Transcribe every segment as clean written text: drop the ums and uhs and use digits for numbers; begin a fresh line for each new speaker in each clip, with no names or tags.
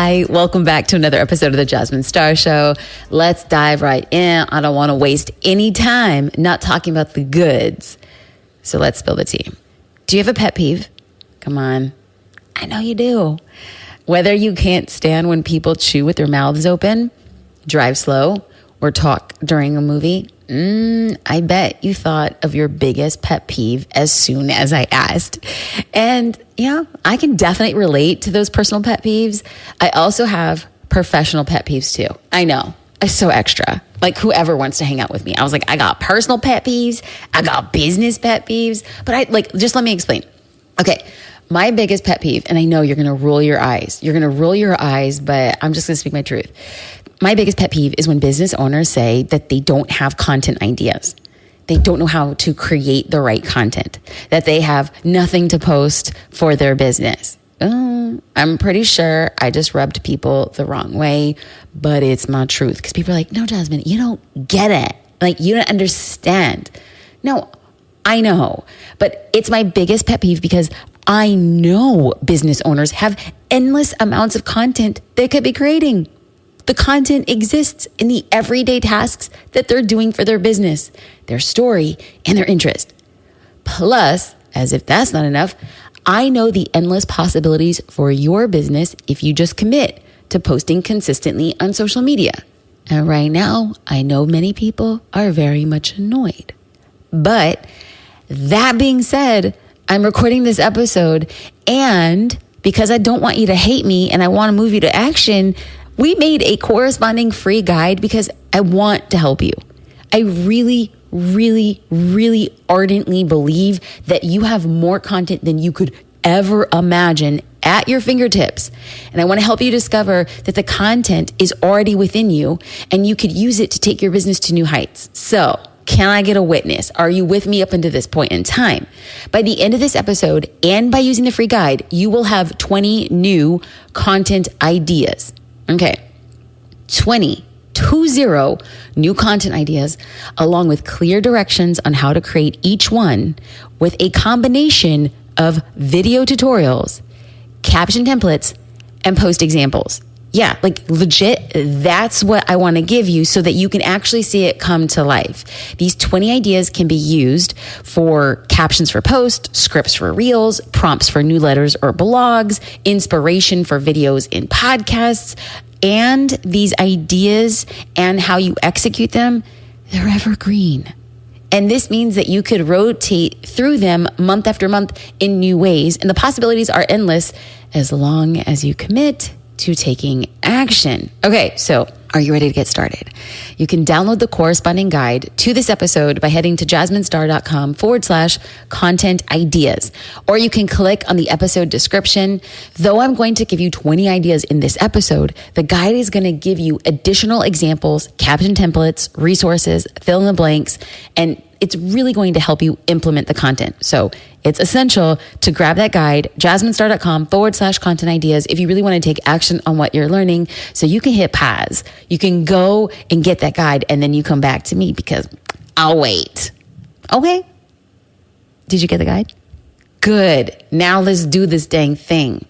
Hi, welcome back to another episode of the Jasmine Star Show. Let's dive right in. I don't want to waste any time not talking about the goods. So let's spill the tea. Do you have a pet peeve? Come on. I know you do. Whether you can't stand when people chew with their mouths open, drive slow, or talk during a movie, I bet you thought of your biggest pet peeve as soon as I asked. And yeah, I can definitely relate to those personal pet peeves. I also have professional pet peeves too. I know, it's so extra. Like whoever wants to hang out with me. I was like, I got personal pet peeves. I got business pet peeves. But just let me explain. Okay. My biggest pet peeve, and I know you're going to roll your eyes. You're going to roll your eyes, but I'm just going to speak my truth. My biggest pet peeve is when business owners say that they don't have content ideas. They don't know how to create the right content, that they have nothing to post for their business. I'm pretty sure I just rubbed people the wrong way, but it's my truth. Because people are like, no, Jasmine, you don't get it. Like, you don't understand. No, I know. But it's my biggest pet peeve because I know business owners have endless amounts of content they could be creating. The content exists in the everyday tasks that they're doing for their business, their story, and their interest. Plus, as if that's not enough, I know the endless possibilities for your business if you just commit to posting consistently on social media. And right now, I know many people are very much annoyed. But that being said, I'm recording this episode, and because I don't want you to hate me and I want to move you to action, we made a corresponding free guide because I want to help you. I really, really, really ardently believe that you have more content than you could ever imagine at your fingertips. And I want to help you discover that the content is already within you and you could use it to take your business to new heights. So, can I get a witness? Are you with me up until this point in time? By the end of this episode, and by using the free guide, you will have 20 new content ideas. Okay, 20 new content ideas, along with clear directions on how to create each one with a combination of video tutorials, caption templates, and post examples. Yeah, like legit, that's what I want to give you so that you can actually see it come to life. These 20 ideas can be used for captions for posts, scripts for reels, prompts for newsletters or blogs, inspiration for videos in podcasts, and these ideas and how you execute them, they're evergreen. And this means that you could rotate through them month after month in new ways. And the possibilities are endless as long as you commit to taking action. Okay, so are you ready to get started? You can download the corresponding guide to this episode by heading to jasminestar.com/content ideas, or you can click on the episode description. Though I'm going to give you 20 ideas in this episode, the guide is going to give you additional examples, caption templates, resources, fill in the blanks, and it's really going to help you implement the content. So it's essential to grab that guide, jasminestar.com/content ideas, if you really want to take action on what you're learning, so you can hit pause. You can go and get that guide, and then you come back to me because I'll wait. Okay? Did you get the guide? Good. Now let's do this dang thing.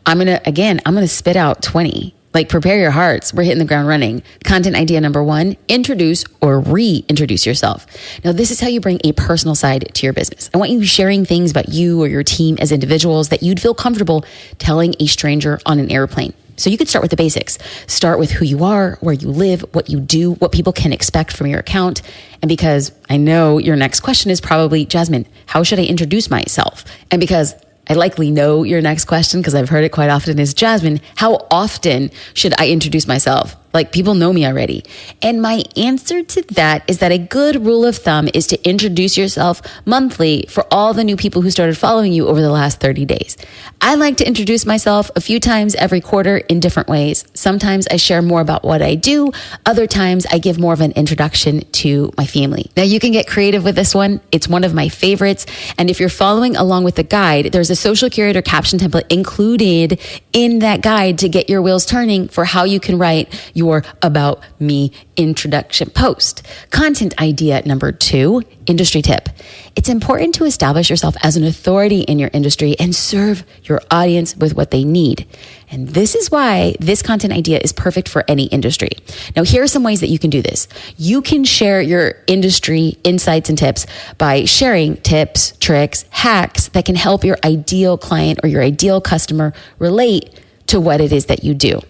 I'm going to spit out 20. Like, prepare your hearts. We're hitting the ground running. Content idea number 1, introduce or reintroduce yourself. Now, this is how you bring a personal side to your business. I want you sharing things about you or your team as individuals that you'd feel comfortable telling a stranger on an airplane. So you could start with the basics. Start with who you are, where you live, what you do, what people can expect from your account. And because I know your next question is probably, Jasmine, how should I introduce myself? And because I likely know your next question because I've heard it quite often is, Jasmine, how often should I introduce myself? Like, people know me already. And my answer to that is that a good rule of thumb is to introduce yourself monthly for all the new people who started following you over the last 30 days. I like to introduce myself a few times every quarter in different ways. Sometimes I share more about what I do. Other times I give more of an introduction to my family. Now, you can get creative with this one. It's one of my favorites. And if you're following along with the guide, there's a social curator caption template included in that guide to get your wheels turning for how you can write your About Me introduction post. Content idea number 2, industry tip. It's important to establish yourself as an authority in your industry and serve your audience with what they need. And this is why this content idea is perfect for any industry. Now, here are some ways that you can do this. You can share your industry insights and tips by sharing tips, tricks, hacks that can help your ideal client or your ideal customer relate to what it is that you do.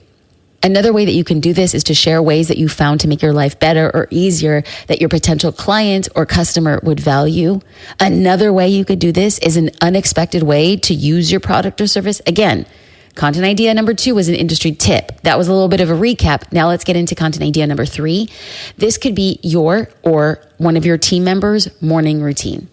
Another way that you can do this is to share ways that you found to make your life better or easier that your potential client or customer would value. Another way you could do this is an unexpected way to use your product or service. Again, content idea number 2 was an industry tip. That was a little bit of a recap. Now let's get into content idea number 3. This could be your or one of your team members' morning routine.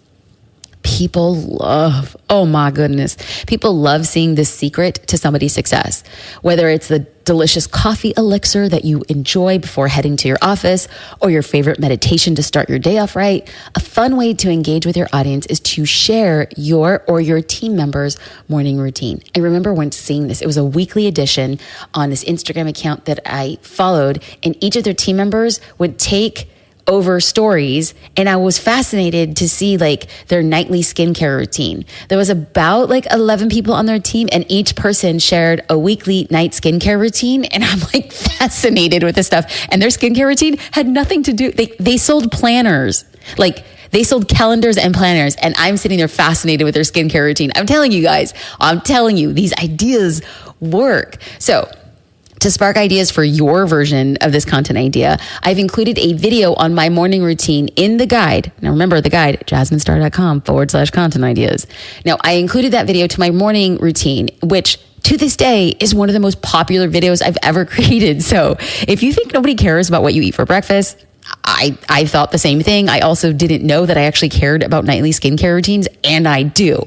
People love, oh my goodness, people love seeing the secret to somebody's success. Whether it's the delicious coffee elixir that you enjoy before heading to your office or your favorite meditation to start your day off right, a fun way to engage with your audience is to share your or your team members' morning routine. I remember once seeing this. It was a weekly edition on this Instagram account that I followed, and each of their team members would take over stories, and I was fascinated to see like their nightly skincare routine. There was about like 11 people on their team, and each person shared a weekly night skincare routine, and I'm like fascinated with this stuff. And their skincare routine had nothing to do, they sold planners, like they sold calendars and planners, and I'm sitting there fascinated with their skincare routine. I'm telling you guys, these ideas work. So to spark ideas for your version of this content idea, I've included a video on my morning routine in the guide. Now remember the guide, jasminestar.com/content ideas. Now I included that video to my morning routine, which to this day is one of the most popular videos I've ever created. So if you think nobody cares about what you eat for breakfast, I thought the same thing. I also didn't know that I actually cared about nightly skincare routines, and I do.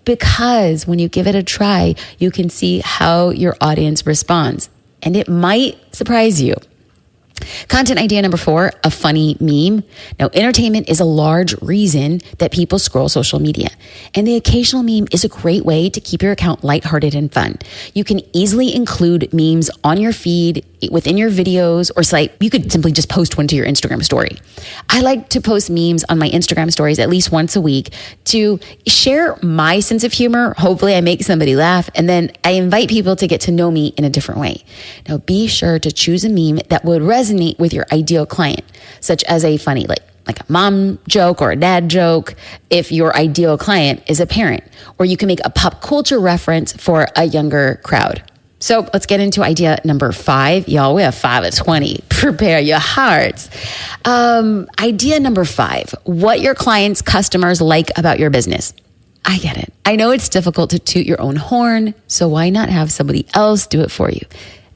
Because when you give it a try, you can see how your audience responds, and it might surprise you. Content idea number 4, a funny meme. Now, entertainment is a large reason that people scroll social media, and the occasional meme is a great way to keep your account lighthearted and fun. You can easily include memes on your feed, within your videos or site. You could simply just post one to your Instagram story. I like to post memes on my Instagram stories at least once a week to share my sense of humor. Hopefully I make somebody laugh, and then I invite people to get to know me in a different way. Now be sure to choose a meme that would resonate with your ideal client, such as a funny, like a mom joke or a dad joke if your ideal client is a parent, or you can make a pop culture reference for a younger crowd. So let's get into idea number 5. Y'all, we have 5 at 20. Prepare your hearts. Idea number 5, what your clients' customers like about your business. I get it. I know it's difficult to toot your own horn, so why not have somebody else do it for you?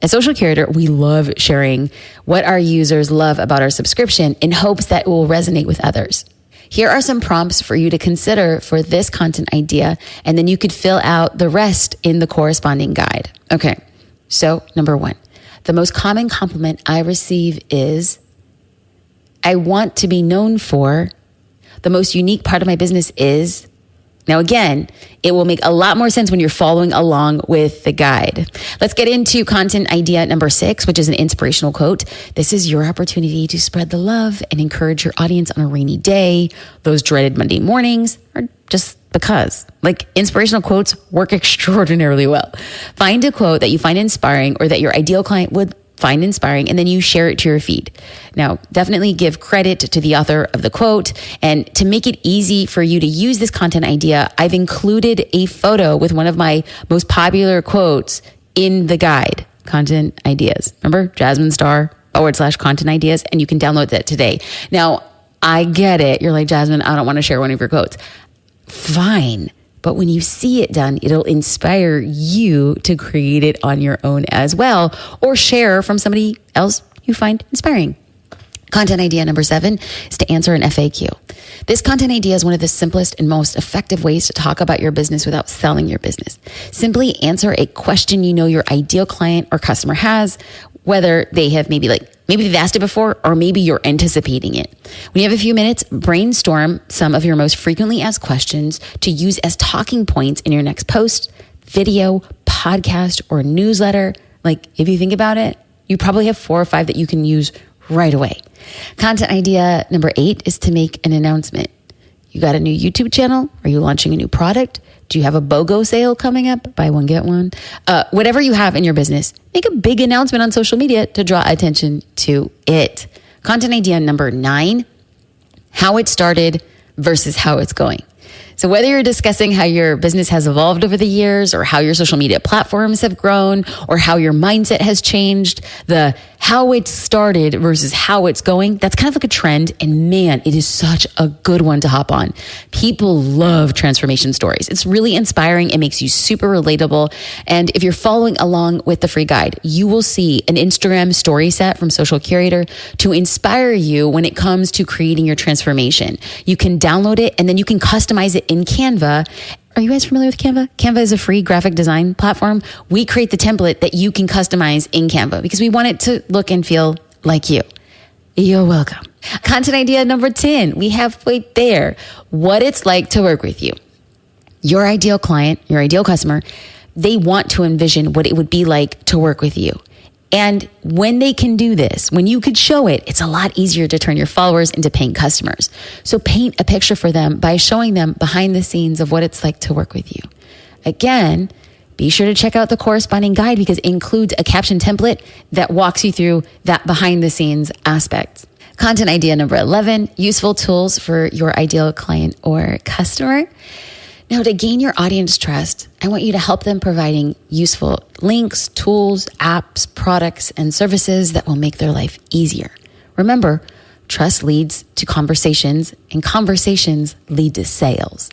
As Social Curator, we love sharing what our users love about our subscription in hopes that it will resonate with others. Here are some prompts for you to consider for this content idea, and then you could fill out the rest in the corresponding guide. Okay, so number 1, the most common compliment I receive is, I want to be known for. The most unique part of my business is. Now, again, it will make a lot more sense when you're following along with the guide. Let's get into content idea number 6, which is an inspirational quote. This is your opportunity to spread the love and encourage your audience on a rainy day, those dreaded Monday mornings, or just because. Like, inspirational quotes work extraordinarily well. Find a quote that you find inspiring or that your ideal client would find inspiring, and then you share it to your feed. Now, definitely give credit to the author of the quote. And to make it easy for you to use this content idea, I've included a photo with one of my most popular quotes in the guide, content ideas. Remember, jasminestar.com/content ideas, and you can download that today. Now, I get it. You're like, Jasmine, I don't want to share one of your quotes. Fine. But when you see it done, it'll inspire you to create it on your own as well, or share from somebody else you find inspiring. Content idea number 7 is to answer an FAQ. This content idea is one of the simplest and most effective ways to talk about your business without selling your business. Simply answer a question you know your ideal client or customer has, whether they have maybe they've asked it before, or maybe you're anticipating it. When you have a few minutes, brainstorm some of your most frequently asked questions to use as talking points in your next post, video, podcast, or newsletter. Like, if you think about it, You probably have 4 or 5 that you can use right away. Content idea number 8 is to make an announcement. You got a new YouTube channel? Are you launching a new product? Do you have a BOGO sale coming up? Buy one, get one. Whatever you have in your business, make a big announcement on social media to draw attention to it. Content idea number 9, how it started versus how it's going. So whether you're discussing how your business has evolved over the years or how your social media platforms have grown or how your mindset has changed, the how it started versus how it's going, that's kind of like a trend. And man, it is such a good one to hop on. People love transformation stories. It's really inspiring. It makes you super relatable. And if you're following along with the free guide, you will see an Instagram story set from Social Curator to inspire you when it comes to creating your transformation. You can download it and then you can customize it in Canva. Are you guys familiar with Canva? Canva is a free graphic design platform. We create the template that you can customize in Canva because we want it to look and feel like you. You're welcome. Content idea number 10. We have right there what it's like to work with you. Your ideal client, your ideal customer, they want to envision what it would be like to work with you. And when they can do this, when you could show it, it's a lot easier to turn your followers into paying customers. So paint a picture for them by showing them behind the scenes of what it's like to work with you. Again, be sure to check out the corresponding guide because it includes a caption template that walks you through that behind the scenes aspect. Content idea number 11, useful tools for your ideal client or customer. Now, to gain your audience trust, I want you to help them providing useful links, tools, apps, products, and services that will make their life easier. Remember, trust leads to conversations, and conversations lead to sales.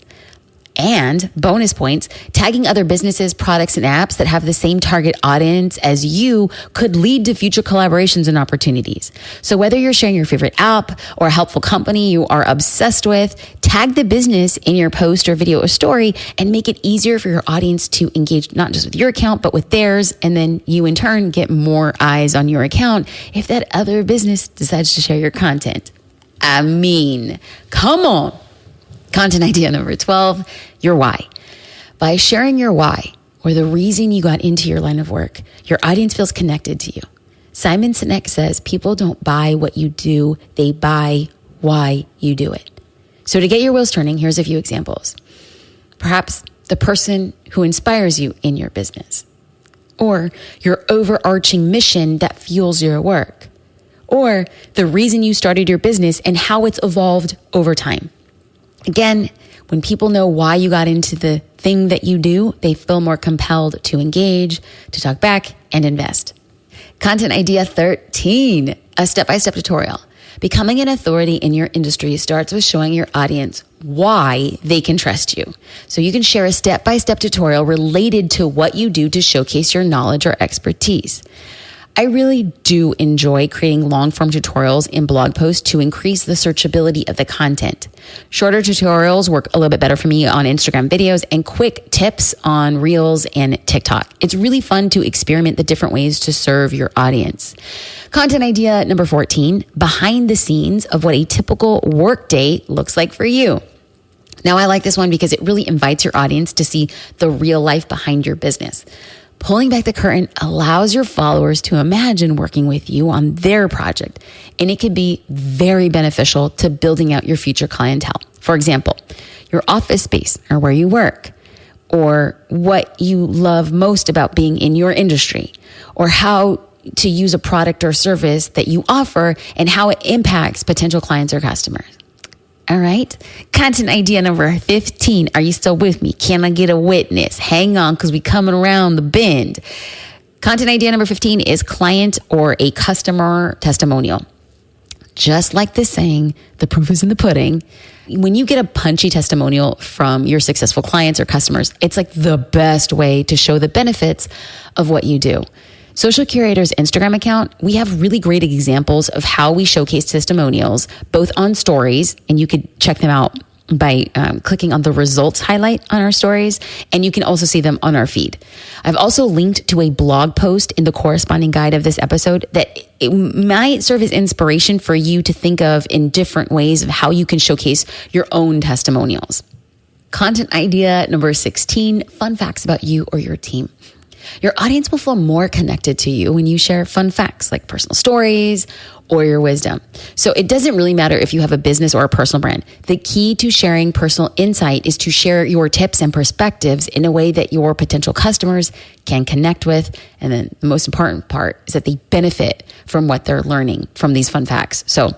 And bonus points, tagging other businesses, products, and apps that have the same target audience as you could lead to future collaborations and opportunities. So whether you're sharing your favorite app or a helpful company you are obsessed with, tag the business in your post or video or story and make it easier for your audience to engage not just with your account, but with theirs. And then you in turn get more eyes on your account if that other business decides to share your content. I mean, come on. Content idea number 12, your why. By sharing your why or the reason you got into your line of work, your audience feels connected to you. Simon Sinek says people don't buy what you do, they buy why you do it. So to get your wheels turning, here's a few examples. Perhaps the person who inspires you in your business, or your overarching mission that fuels your work, or the reason you started your business and how it's evolved over time. Again, when people know why you got into the thing that you do, they feel more compelled to engage, to talk back, and invest. Content idea 13, a step-by-step tutorial. Becoming an authority in your industry starts with showing your audience why they can trust you. So you can share a step-by-step tutorial related to what you do to showcase your knowledge or expertise. I really do enjoy creating long-form tutorials in blog posts to increase the searchability of the content. Shorter tutorials work a little bit better for me on Instagram videos and quick tips on Reels and TikTok. It's really fun to experiment the different ways to serve your audience. Content idea number 14, behind the scenes of what a typical workday looks like for you. Now, I like this one because it really invites your audience to see the real life behind your business. Pulling back the curtain allows your followers to imagine working with you on their project, and it can be very beneficial to building out your future clientele. For example, your office space or where you work, or what you love most about being in your industry, or how to use a product or service that you offer and how it impacts potential clients or customers. All right. Content idea number 15. Are you still with me? Can I get a witness? Hang on, because we coming around the bend. Content idea number 15 is client or a customer testimonial. Just like this saying, the proof is in the pudding. When you get a punchy testimonial from your successful clients or customers, it's like the best way to show the benefits of what you do. Social Curator's Instagram account, we have really great examples of how we showcase testimonials, both on stories, and you could check them out by clicking on the results highlight on our stories, and you can also see them on our feed. I've also linked to a blog post in the corresponding guide of this episode that it might serve as inspiration for you to think of in different ways of how you can showcase your own testimonials. Content idea number 16, fun facts about you or your team. Your audience will feel more connected to you when you share fun facts like personal stories or your wisdom. So it doesn't really matter if you have a business or a personal brand. The key to sharing personal insight is to share your tips and perspectives in a way that your potential customers can connect with. And then the most important part is that they benefit from what they're learning from these fun facts. So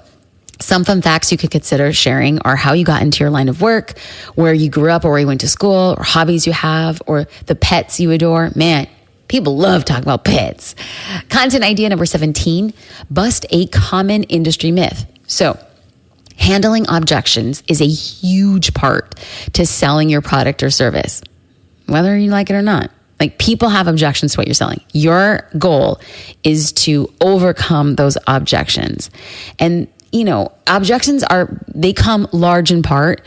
some fun facts you could consider sharing are how you got into your line of work, where you grew up or where you went to school, or hobbies you have, or the pets you adore. Man, people love talking about pets. Content idea number 17, bust a common industry myth. So handling objections is a huge part to selling your product or service, whether you like it or not. Like, people have objections to what you're selling. Your goal is to overcome those objections. And objections they come large in part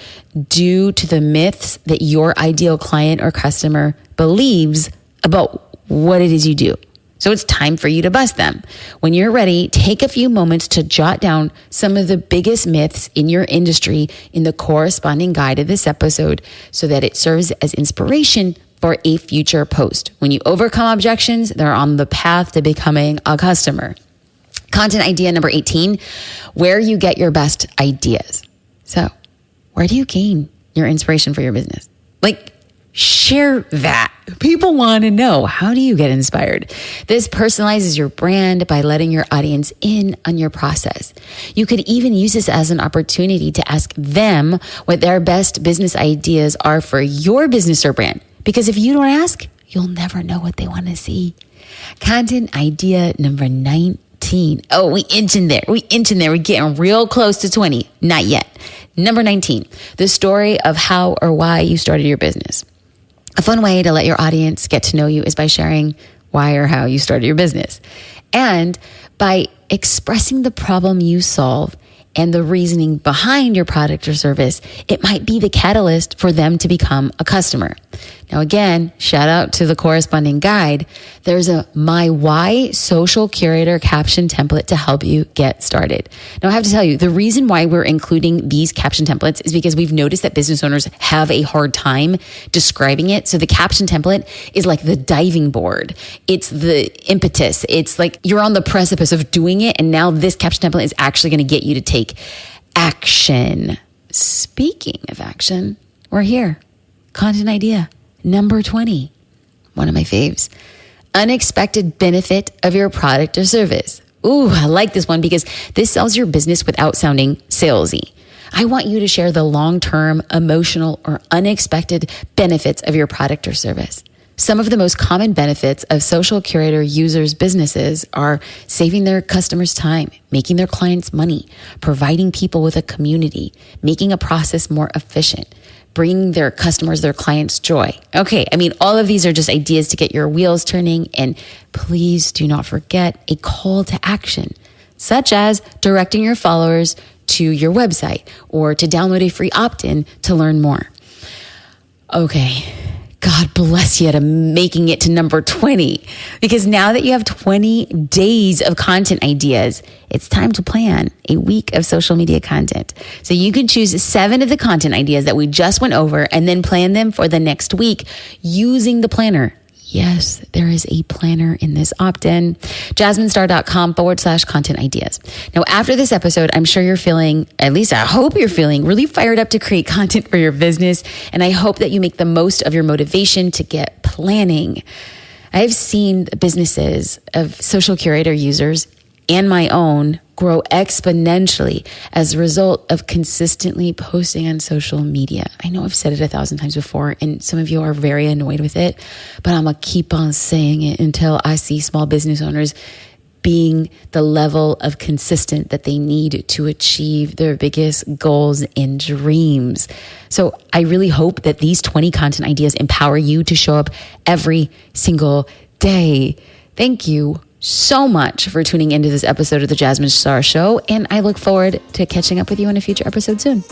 due to the myths that your ideal client or customer believes about what it is you do. So it's time for you to bust them. When you're ready, take a few moments to jot down some of the biggest myths in your industry in the corresponding guide of this episode so that it serves as inspiration for a future post. When you overcome objections, they're on the path to becoming a customer. Content idea number 18, where you get your best ideas. So where do you gain your inspiration for your business? Share that. People want to know, how do you get inspired? This personalizes your brand by letting your audience in on your process. You could even use this as an opportunity to ask them what their best business ideas are for your business or brand. Because if you don't ask, you'll never know what they want to see. Content idea number 19. Oh, we inching there. We're getting real close to 20. Not yet. Number 19, the story of how or why you started your business. A fun way to let your audience get to know you is by sharing why or how you started your business. And by expressing the problem you solve and the reasoning behind your product or service, it might be the catalyst for them to become a customer. Now, again, shout out to the corresponding guide. There's a My Why social curator caption template to help you get started. Now, I have to tell you, the reason why we're including these caption templates is because we've noticed that business owners have a hard time describing it. So the caption template is like the diving board. It's the impetus. It's like you're on the precipice of doing it. And now this caption template is actually going to get you to take action. Speaking of action, we're here. Content idea number 20, one of my faves, unexpected benefit of your product or service. Ooh, I like this one because this sells your business without sounding salesy. I want you to share the long-term, emotional, or unexpected benefits of your product or service. Some of the most common benefits of social curator users' businesses are saving their customers time, making their clients money, providing people with a community, making a process more efficient, bringing their customers, their clients joy. Okay, all of these are just ideas to get your wheels turning. And please do not forget a call to action, such as directing your followers to your website or to download a free opt-in to learn more. Okay, God bless you to making it to number 20, because now that you have 20 days of content ideas, it's time to plan a week of social media content. So you can choose 7 of the content ideas that we just went over and then plan them for the next week using the planner. Yes, there is a planner in this opt-in, jasminestar.com/content ideas. Now, after this episode, I'm sure you're feeling, at least I hope you're feeling, really fired up to create content for your business. And I hope that you make the most of your motivation to get planning. I've seen businesses of social curator users and my own grow exponentially as a result of consistently posting on social media. I know I've said it 1,000 times before, and some of you are very annoyed with it, but I'm going to keep on saying it until I see small business owners being the level of consistent that they need to achieve their biggest goals and dreams. So I really hope that these 20 content ideas empower you to show up every single day. Thank you so much for tuning into this episode of the Jasmine Star Show, and I look forward to catching up with you in a future episode soon.